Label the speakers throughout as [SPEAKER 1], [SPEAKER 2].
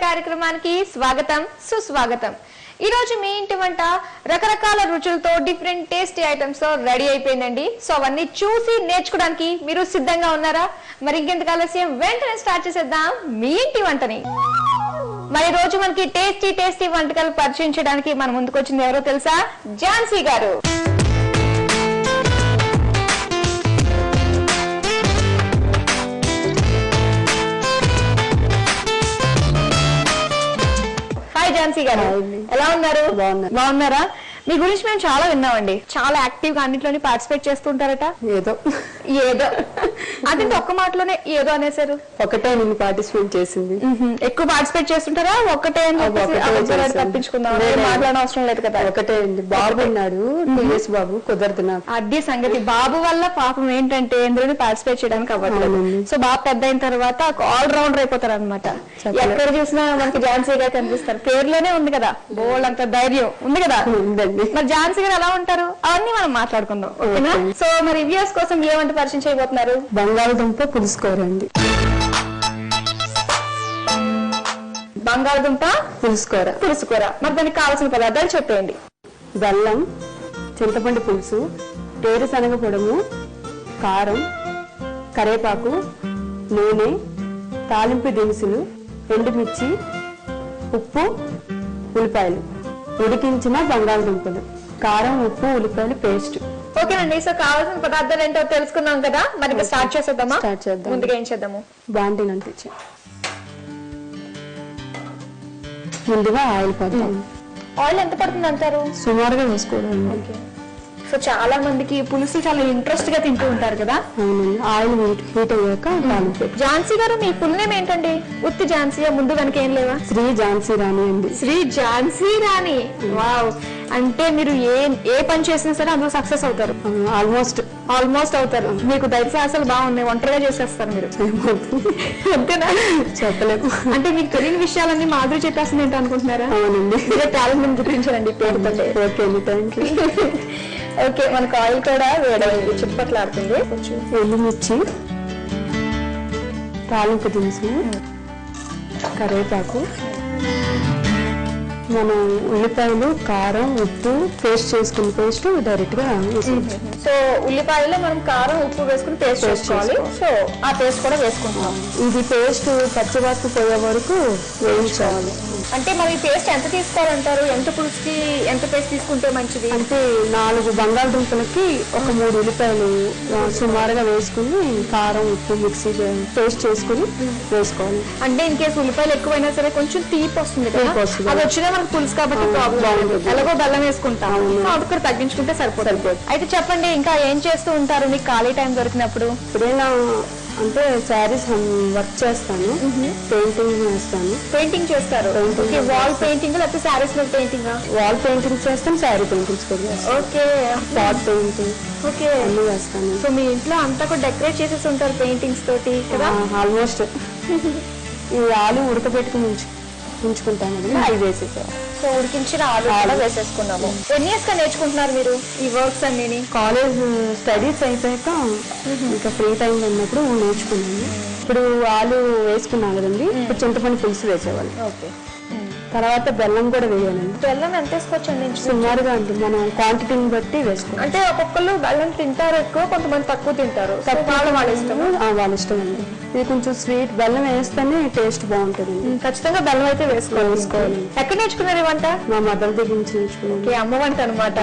[SPEAKER 1] కార్యక్రమానికి స్వాగతం సుస్వాగతం. ఈ రోజు మీ ఇంటి వంట రకరకాల రుచులతో డిఫరెంట్ టేస్టీ ఐటమ్స్ తో రెడీ అయిపోయిందండి. సో అవన్నీ చూసి నేర్చుకోవడానికి మీరు సిద్ధంగా ఉన్నారా? మరి ఇంకెంత ఆలస్యం, వెంటనే స్టార్ట్ చేసేద్దాం మీ ఇంటి వంటని. మరి రోజు మనకి టేస్టీ టేస్టీ వంటకాలు పరిచయం చేయడానికి మన ముందుకు వచ్చింది ఎవరో తెలుసా? ఝాన్సీ గారు. ఝాన్సీ గారు ఎలా ఉన్నారు? బాగున్నారా? మీ గురించి మేము చాలా విన్నామండి. చాలా యాక్టివ్ గా అన్నింటిలోని పార్టిసిపేట్ చేస్తుంటారట.
[SPEAKER 2] ఏదో
[SPEAKER 1] అంటే ఒక్క మాటలోనే ఏదో అనేసారు.
[SPEAKER 2] ఒకటే నేను పార్టిసిపేట్ చేసింది.
[SPEAKER 1] ఎక్కువ పార్టిసిపేట్ చేస్తుంటారా? ఒక్కటే తప్పించుకుందాం, మాట్లాడడం అవసరం లేదు కదా.
[SPEAKER 2] ఒకటే అండి. బాబు ఉన్నాడు, టీఎస్ బాబు, కుదరదు నాకు.
[SPEAKER 1] అది సంగతి. బాబు వల్ల పాపం ఏంటంటే ఎందులో పార్టిసిపేట్ చేయడానికి అవ్వట్లేదు. సో బాబు పెద్ద అయిన తర్వాత ఆల్ రౌండర్ అయిపోతారు అనమాట. ఎక్కడ చూసినా మనకి ఝాన్సీగా కనిపిస్తారు. పేరులోనే ఉంది కదా, బోల్డ్ అంత ధైర్యం ఉంది కదా. మరి ఝాన్సీ గారు ఎలా ఉంటారు అవన్నీ మనం మాట్లాడుకుందాం, ఓకేనా? సో మరి వ్యూయర్స్ కోసం ఏమంటే పరిచయం చేయబోతున్నారు?
[SPEAKER 2] బంగాళదుంప పులుసుకోర అండి.
[SPEAKER 1] బంగాళదుంప పులుసుకోర. మరి దానికి కావాల్సిన పదార్థాలు చెప్పేయండి.
[SPEAKER 2] బెల్లం, చింతపండు పులుసు, వేరుశనగ పొడము, కారం, కరేపాకు, నూనె, తాలింపు దినుసులు, ఎండుమిర్చి, ఉప్పు, ఉల్లిపాయలు, ఉడికించిన బంగాళదుంపలు, కారం, ఉప్పు, ఉల్లిపాయలు పేస్ట్.
[SPEAKER 1] ఓకేనండి. సో కావాల్సిన పదార్థాలు ఏంటో తెలుసుకున్నాం కదా. మరి స్టార్ట్ చేసేద్దామా?
[SPEAKER 2] స్టార్ట్ చేద్దాం.
[SPEAKER 1] ముందుగా ఏం చేద్దాము?
[SPEAKER 2] బాండిని అంటించి ముందుగా ఆయిల్ పడతాం.
[SPEAKER 1] ఆయిల్ ఎంత పడుతుంది అంటారు?
[SPEAKER 2] సుమారుగా వేసుకోవడం.
[SPEAKER 1] సో చాలా మందికి పులుసు చాలా ఇంట్రెస్ట్ గా తింటూ ఉంటారు కదా.
[SPEAKER 2] అవునండి. ఆయిల్ హీట్ అయ్యాక తాలింపు.
[SPEAKER 1] ఝాన్సీ గారు మీ ఫుల్ నేమ్ ఏంటండి? ఉత్తి ఝాన్సీ, ముందు వెనక ఏం లేవా?
[SPEAKER 2] శ్రీ ఝాన్సీ రాణి అండి.
[SPEAKER 1] శ్రీ ఝాన్సీ రాణి. వావ్. అంటే మీరు ఏ పని చేసినా సరే అందులో సక్సెస్ అవుతారు. ఆల్మోస్ట్ అవుతారు. మీకు ధైర్య సాహసాలు బాగున్నాయి. ఒంటరిగా చేసేస్తారు మీరు. అంతేనా?
[SPEAKER 2] చెప్పలేము.
[SPEAKER 1] అంటే మీకు తెలియని విషయాలన్నీ మాధురి చెప్పేస్తుంది ఏంటో అనుకుంటున్నారా?
[SPEAKER 2] అవునండి.
[SPEAKER 1] టాలెంట్ గుర్తించారండి పేరుతో.
[SPEAKER 2] ఓకే అండి, థ్యాంక్ యూ.
[SPEAKER 1] ఓకే, మనకు ఆయిల్ కూడా వేడైంది, చుట్టుపట్లాడుతుంది.
[SPEAKER 2] ఎండుమిర్చి, తాలింపు దినుసులు, కరివేపాకు, మనం ఉల్లిపాయలు, కారం, ఉప్పు పేస్ట్ చేసుకున్న పేస్ట్ డైరెక్ట్ గా.
[SPEAKER 1] సో ఉల్లిపాయలో మనం కారం, ఉప్పు వేసుకుని పేస్ట్ చేసుకోవాలి. సో ఆ పేస్ట్ కూడా వేసుకుంటాం.
[SPEAKER 2] ఇది పేస్ట్ పచ్చివాసన పోయే వరకు వేయించాలి.
[SPEAKER 1] అంటే మరి పేస్ట్ ఎంత తీసుకోవాలంటారు? ఎంత పులుసుకి ఎంత పేస్ట్ తీసుకుంటే మంచిది?
[SPEAKER 2] అంటే 4 బంగాళదుంపలకి ఒక 3 ఉల్లిపాయలు సుమారుగా వేసుకుని కారం, ఉప్పు మిక్సీ పేస్ట్ చేసుకుని వేసుకోవాలి.
[SPEAKER 1] అంటే ఇన్ కేసు ఉల్లిపాయలు ఎక్కువైనా సరే కొంచెం తీపి వస్తుంది కదా, అది వచ్చినా మనకు పులుసు కాబట్టి ప్రాబ్లం. ఎలాగో బెల్లం వేసుకుంటాం, అక్కడ తగ్గించుకుంటే సరిపోతుంది. అయితే చెప్పండి, ఇంకా ఏం చేస్తూ ఉంటారు మీకు ఖాళీ టైం దొరికినప్పుడు?
[SPEAKER 2] ఇప్పుడైనా అంటే శారీస్ వర్క్ చేస్తాను, పెయింటింగ్ చేస్తాను.
[SPEAKER 1] పెయింటింగ్ చేస్తారు? వాల్ పెయింటింగ్ లేకపోతే శారీస్ మీద పెయింటింగ్?
[SPEAKER 2] వాల్ పెయింటింగ్ చేస్తాను, శారీ పెయింటింగ్స్ కూడా చేస్తాను.
[SPEAKER 1] ఓకే,
[SPEAKER 2] పాట్ పెయింటింగ్
[SPEAKER 1] ఓకే
[SPEAKER 2] అన్ని చేస్తాను.
[SPEAKER 1] సో మీ ఇంట్లో అంతా కూడా డెకరేట్ చేసేసి ఉంటారు పెయింటింగ్స్ తోటి కదా?
[SPEAKER 2] ఆల్మోస్ట్. ఈ ఆలు ఉడకబెట్టుకుని ఉంచుకుంటాం కదా, అవి వేసేసారు.
[SPEAKER 1] సో ఉడికించిన ఆలు కూడా వేసేసుకున్నాము. ఎన్ని ఇయర్స్ గా నేర్చుకుంటున్నారు మీరు ఈ వర్క్స్ అన్ని?
[SPEAKER 2] కాలేజ్ స్టడీస్ అయిపోయాక ఇంకా ఫ్రీ టైం ఉన్నప్పుడు నేర్చుకున్నాను. ఇప్పుడు ఆలు వేసుకున్నాం కదండి, ఇప్పుడు చింతపండు పులుసు వేసేవాళ్ళు.
[SPEAKER 1] ఓకే,
[SPEAKER 2] తర్వాత బెల్లం కూడా వేయాలండి.
[SPEAKER 1] బెల్లం ఎంత వేసుకోవచ్చండి?
[SPEAKER 2] సుమారుగా అంటే మనం క్వాంటిటీని బట్టి వేసుకోవాలి.
[SPEAKER 1] అంటే ఒక్కొక్కరు బెల్లం తింటారు ఎక్కువ, కొంతమంది తక్కువ తింటారు. వాళ్ళ ఇష్టం.
[SPEAKER 2] వాళ్ళ ఇష్టం అండి. ఇది కొంచెం స్వీట్, బెల్లం వేస్తేనే టేస్ట్ బాగుంటుంది.
[SPEAKER 1] ఖచ్చితంగా బెల్లం అయితే వేసుకోవాలి. ఎక్కడ నేర్చుకున్నారు ఈ వంట?
[SPEAKER 2] మా మదర్ దగ్గర నుంచి నేర్చుకున్నాను.
[SPEAKER 1] అమ్మ వంట అనమాట.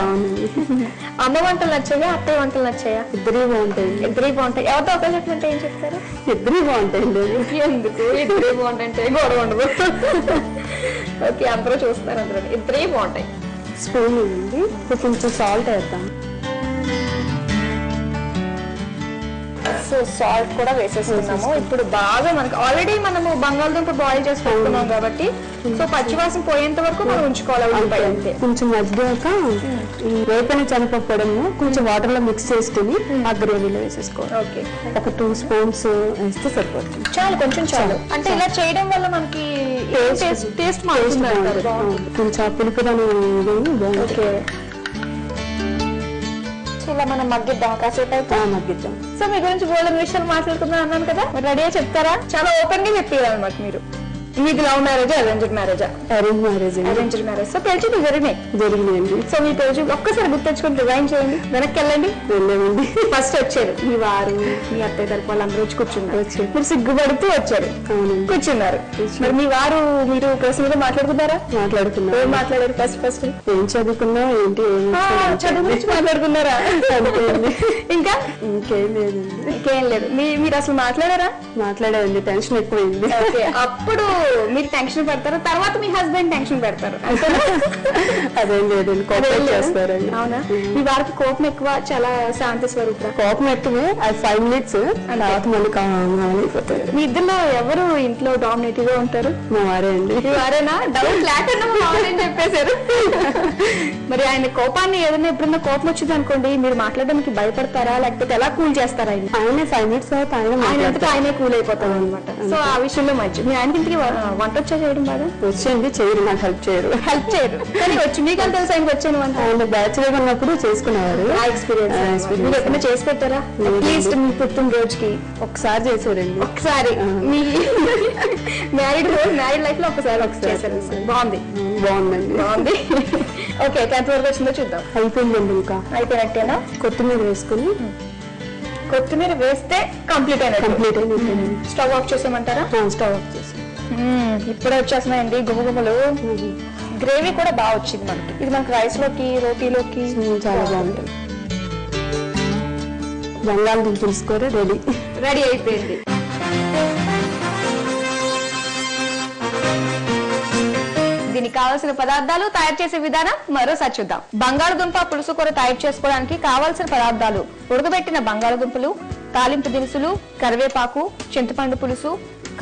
[SPEAKER 1] అమ్మ వంటలు నచ్చాయా, అత్తయ్య వంటలు నచ్చాయా?
[SPEAKER 2] ఇద్దరే బాగుంటాయి.
[SPEAKER 1] ఇద్దరే బాగుంటాయి. ఎవరితో ఒకళ్ళు చెప్పినట్టు ఏం చెప్తారు?
[SPEAKER 2] ఇద్దరే బాగుంటాయండి.
[SPEAKER 1] ఎందుకు ఇద్దరే బాగుంటాయంటే గొడవ ఉండదు. ఓకే, అందరూ చూస్తారు, అందరూ ఇద్దరే బాగుంటాయి.
[SPEAKER 2] స్పూన్ ఇవ్వండి, కొంచెం సాల్ట్ వేద్దాం.
[SPEAKER 1] సో సాల్ట్ కూడా వేసేసుకున్నాము. ఇప్పుడు బాగా మనకి ఆల్రెడీ మనము బంగాళదుంప బాయిల్ చేసి పెట్టుకున్నాం కాబట్టి సో పచ్చివాసన పోయేంత వరకు మనం ఉంచుకోవాలి.
[SPEAKER 2] కొంచెం మగ్గాక వేపిన శనగపప్పుడము కొంచెం వాటర్ లో మిక్స్ చేసుకుని ఆ గ్రేవీలో వేసేసుకోవాలి.
[SPEAKER 1] ఓకే, ఒక
[SPEAKER 2] 2 స్పూన్స్ వేస్తే సరిపోతుంది.
[SPEAKER 1] చాలు, కొంచెం చాలు. అంటే ఇలా చేయడం వల్ల మనకి టేస్ట్ మారుతుంది,
[SPEAKER 2] కొంచెం పులుపుదనం బాగుంటుంది.
[SPEAKER 1] ఇలా మనం మగ్గిద్దాం కాసేపు అయితే.
[SPEAKER 2] మగ్గిద్దాం.
[SPEAKER 1] సో మీ గురించి బోల్డెన్ విషయాలు మాట్లాడుకుందాం అన్నాను కదా, మరి రెడీగా చెప్తారా? చాలా ఓపెన్ గా చెప్పారనమాట మీరు. మీది లవ్ మ్యారేజా అరేంజ్డ్ మ్యారేజా?
[SPEAKER 2] అరేంజ్ మ్యారేజ్ అండి.
[SPEAKER 1] Arranged marriage. సో పెళ్లి జరిగినాయి.
[SPEAKER 2] జరిగినాయండి.
[SPEAKER 1] సో మీ పెళ్లి ఒక్కసారి గుర్తెచ్చుకొని రివైండ్ చేయండి, వెనక్కి వెళ్ళండి.
[SPEAKER 2] వెళ్ళామండి.
[SPEAKER 1] ఫస్ట్ వచ్చారు మీ వారు, మీ అత్తయ్య తరపు వాళ్ళందరూ వచ్చి కూర్చున్నారు. మీరు సిగ్గుపడుతూ వచ్చారు,
[SPEAKER 2] అవునండి.
[SPEAKER 1] కూర్చున్నారు. మరి మీ వారు మీరు పర్సనల్ గా మాట్లాడుకున్నారా?
[SPEAKER 2] మాట్లాడుకున్నాం.
[SPEAKER 1] ఏం మాట్లాడారు? ఫస్ట్
[SPEAKER 2] ఏం చదువుకున్నావు ఏంటి,
[SPEAKER 1] చదువు గురించి మాట్లాడుకున్నారా? ఇంకా
[SPEAKER 2] ఇంకేం లేదండి.
[SPEAKER 1] ఇంకేం లేదు. మీరు అసలు మాట్లాడారా?
[SPEAKER 2] మాట్లాడారండి. టెన్షన్ ఎక్కువైంది.
[SPEAKER 1] అప్పుడు మీరు టెన్షన్ పెడతారు, తర్వాత మీ హస్బెండ్ టెన్షన్ పెడతారు.
[SPEAKER 2] అదేం లేదండి, కోపం చేస్తారండి.
[SPEAKER 1] అవునా? మీ వారికి కోపం ఎక్కువ, చాలా శాంతి స్వరూప.
[SPEAKER 2] కోపం ఎక్కువే, అది 5 minutes తర్వాత మళ్ళీ అయిపోతారు.
[SPEAKER 1] మీ ఇద్దరు ఎవరు ఇంట్లో డామినేటివ్ గా ఉంటారు?
[SPEAKER 2] మా వారే అండి.
[SPEAKER 1] మీ వారేనా? డౌట్ లేకుండా మా వారని చెప్పేశారు. మరి ఆయన కోపాన్ని ఏదైనా ఎప్పుడన్నా కోపం వచ్చింది అనుకోండి, మీరు మాట్లాడడానికి భయపడతారా, లేకపోతే ఎలా కూల్ చేస్తారా?
[SPEAKER 2] ఆయన 5 minutes తర్వాత
[SPEAKER 1] ఆయనే కూల్ అయిపోతారు అనమాట. సో ఆ విషయంలో మంచి. మీ ఆయనకి ఇంటికి వంట వచ్చా చేయడం బాగా?
[SPEAKER 2] వచ్చండి, చేయరు, నాకు హెల్ప్ చేయరు.
[SPEAKER 1] కానీ వచ్చి మీకు అని తెలుసు ఆయనకి వచ్చాను వంట.
[SPEAKER 2] ఆయన బ్యాచులర్ ఉన్నప్పుడు చేసుకునేవారు.
[SPEAKER 1] ఆ ఎక్స్పీరియన్స్ మీరు ఎప్పుడైనా చేసి పెట్టారా? అట్లీస్ట్ మీ పుట్టినరోజుకి
[SPEAKER 2] ఒకసారి చేశారండి.
[SPEAKER 1] ఒకసారి మీ మ్యారీడ్ లైఫ్ లో ఒకసారి చేశారు. బాగుంది.
[SPEAKER 2] బాగుందండి.
[SPEAKER 1] ఓకే, ఎంత వరకు వచ్చిందో చూద్దాం.
[SPEAKER 2] అయిపోయిందండి. ఇంకా
[SPEAKER 1] అయిపోయినట్టేనా?
[SPEAKER 2] కొత్తిమీర వేసుకుని,
[SPEAKER 1] కొత్తిమీర వేస్తే కంప్లీట్
[SPEAKER 2] అయినట్టు.
[SPEAKER 1] స్టవ్ ఆఫ్ చేసామంటారా?
[SPEAKER 2] స్టవ్ ఆఫ్ చేసి
[SPEAKER 1] ఇప్పుడే వచ్చేస్తున్నాయండి గుమగుమలు. గ్రేవీ కూడా బాగా వచ్చింది మనకి. ఇది మనకి రైస్ లోకి, రోటీలోకి
[SPEAKER 2] చాలా బాగుంటుంది. బంగాళదుంప పులుసు రెడీ
[SPEAKER 1] అయిపోయింది. దీనికి కావాల్సిన పదార్థాలు, తయారు చేసే విధానం మరోసారి చూద్దాం. బంగాళదుంప పులుసు కూర తయారు చేసుకోవడానికి కావాల్సిన పదార్థాలు: ఉడకబెట్టిన బంగాళదుంపలు, తాలింపు దినుసులు, కరివేపాకు, చింతపండు పులుసు,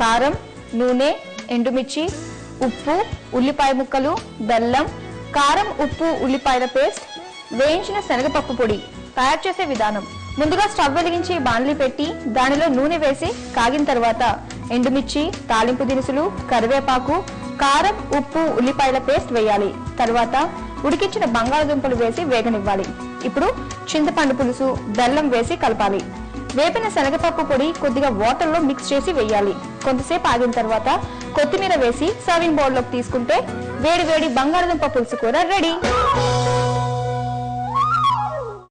[SPEAKER 1] కారం, నూనె, ఎండుమిర్చి, ఉప్పు, ఉల్లిపాయ ముక్కలు, బెల్లం, కారం, ఉప్పు, ఉల్లిపాయల పేస్ట్, వేయించిన శనగపప్పు పొడి. తయారు చేసే విధానం: ముందుగా స్టవ్ వెలిగించి బాణలి పెట్టి దానిలో నూనె వేసి కాగిన తర్వాత ఎండుమిర్చి, తాలింపు దినుసులు, కరివేపాకు, కారం, ఉప్పు, ఉల్లిపాయల పేస్ట్ వేయాలి. తర్వాత ఉడికించిన బంగాళదుంపలు వేసి వేగనివ్వాలి. ఇప్పుడు చింతపండు పులుసు, బెల్లం వేసి కలపాలి. వేపిన శనగపప్పు పొడి కొద్దిగా వాటర్ లో మిక్స్ చేసి వేయాలి. కొంతసేపు ఆగిన తర్వాత కొత్తిమీర వేసి సర్వింగ్ బౌల్ లోకి తీసుకుంటే వేడి వేడి బంగాళదుంప పులుసు కూర రెడీ.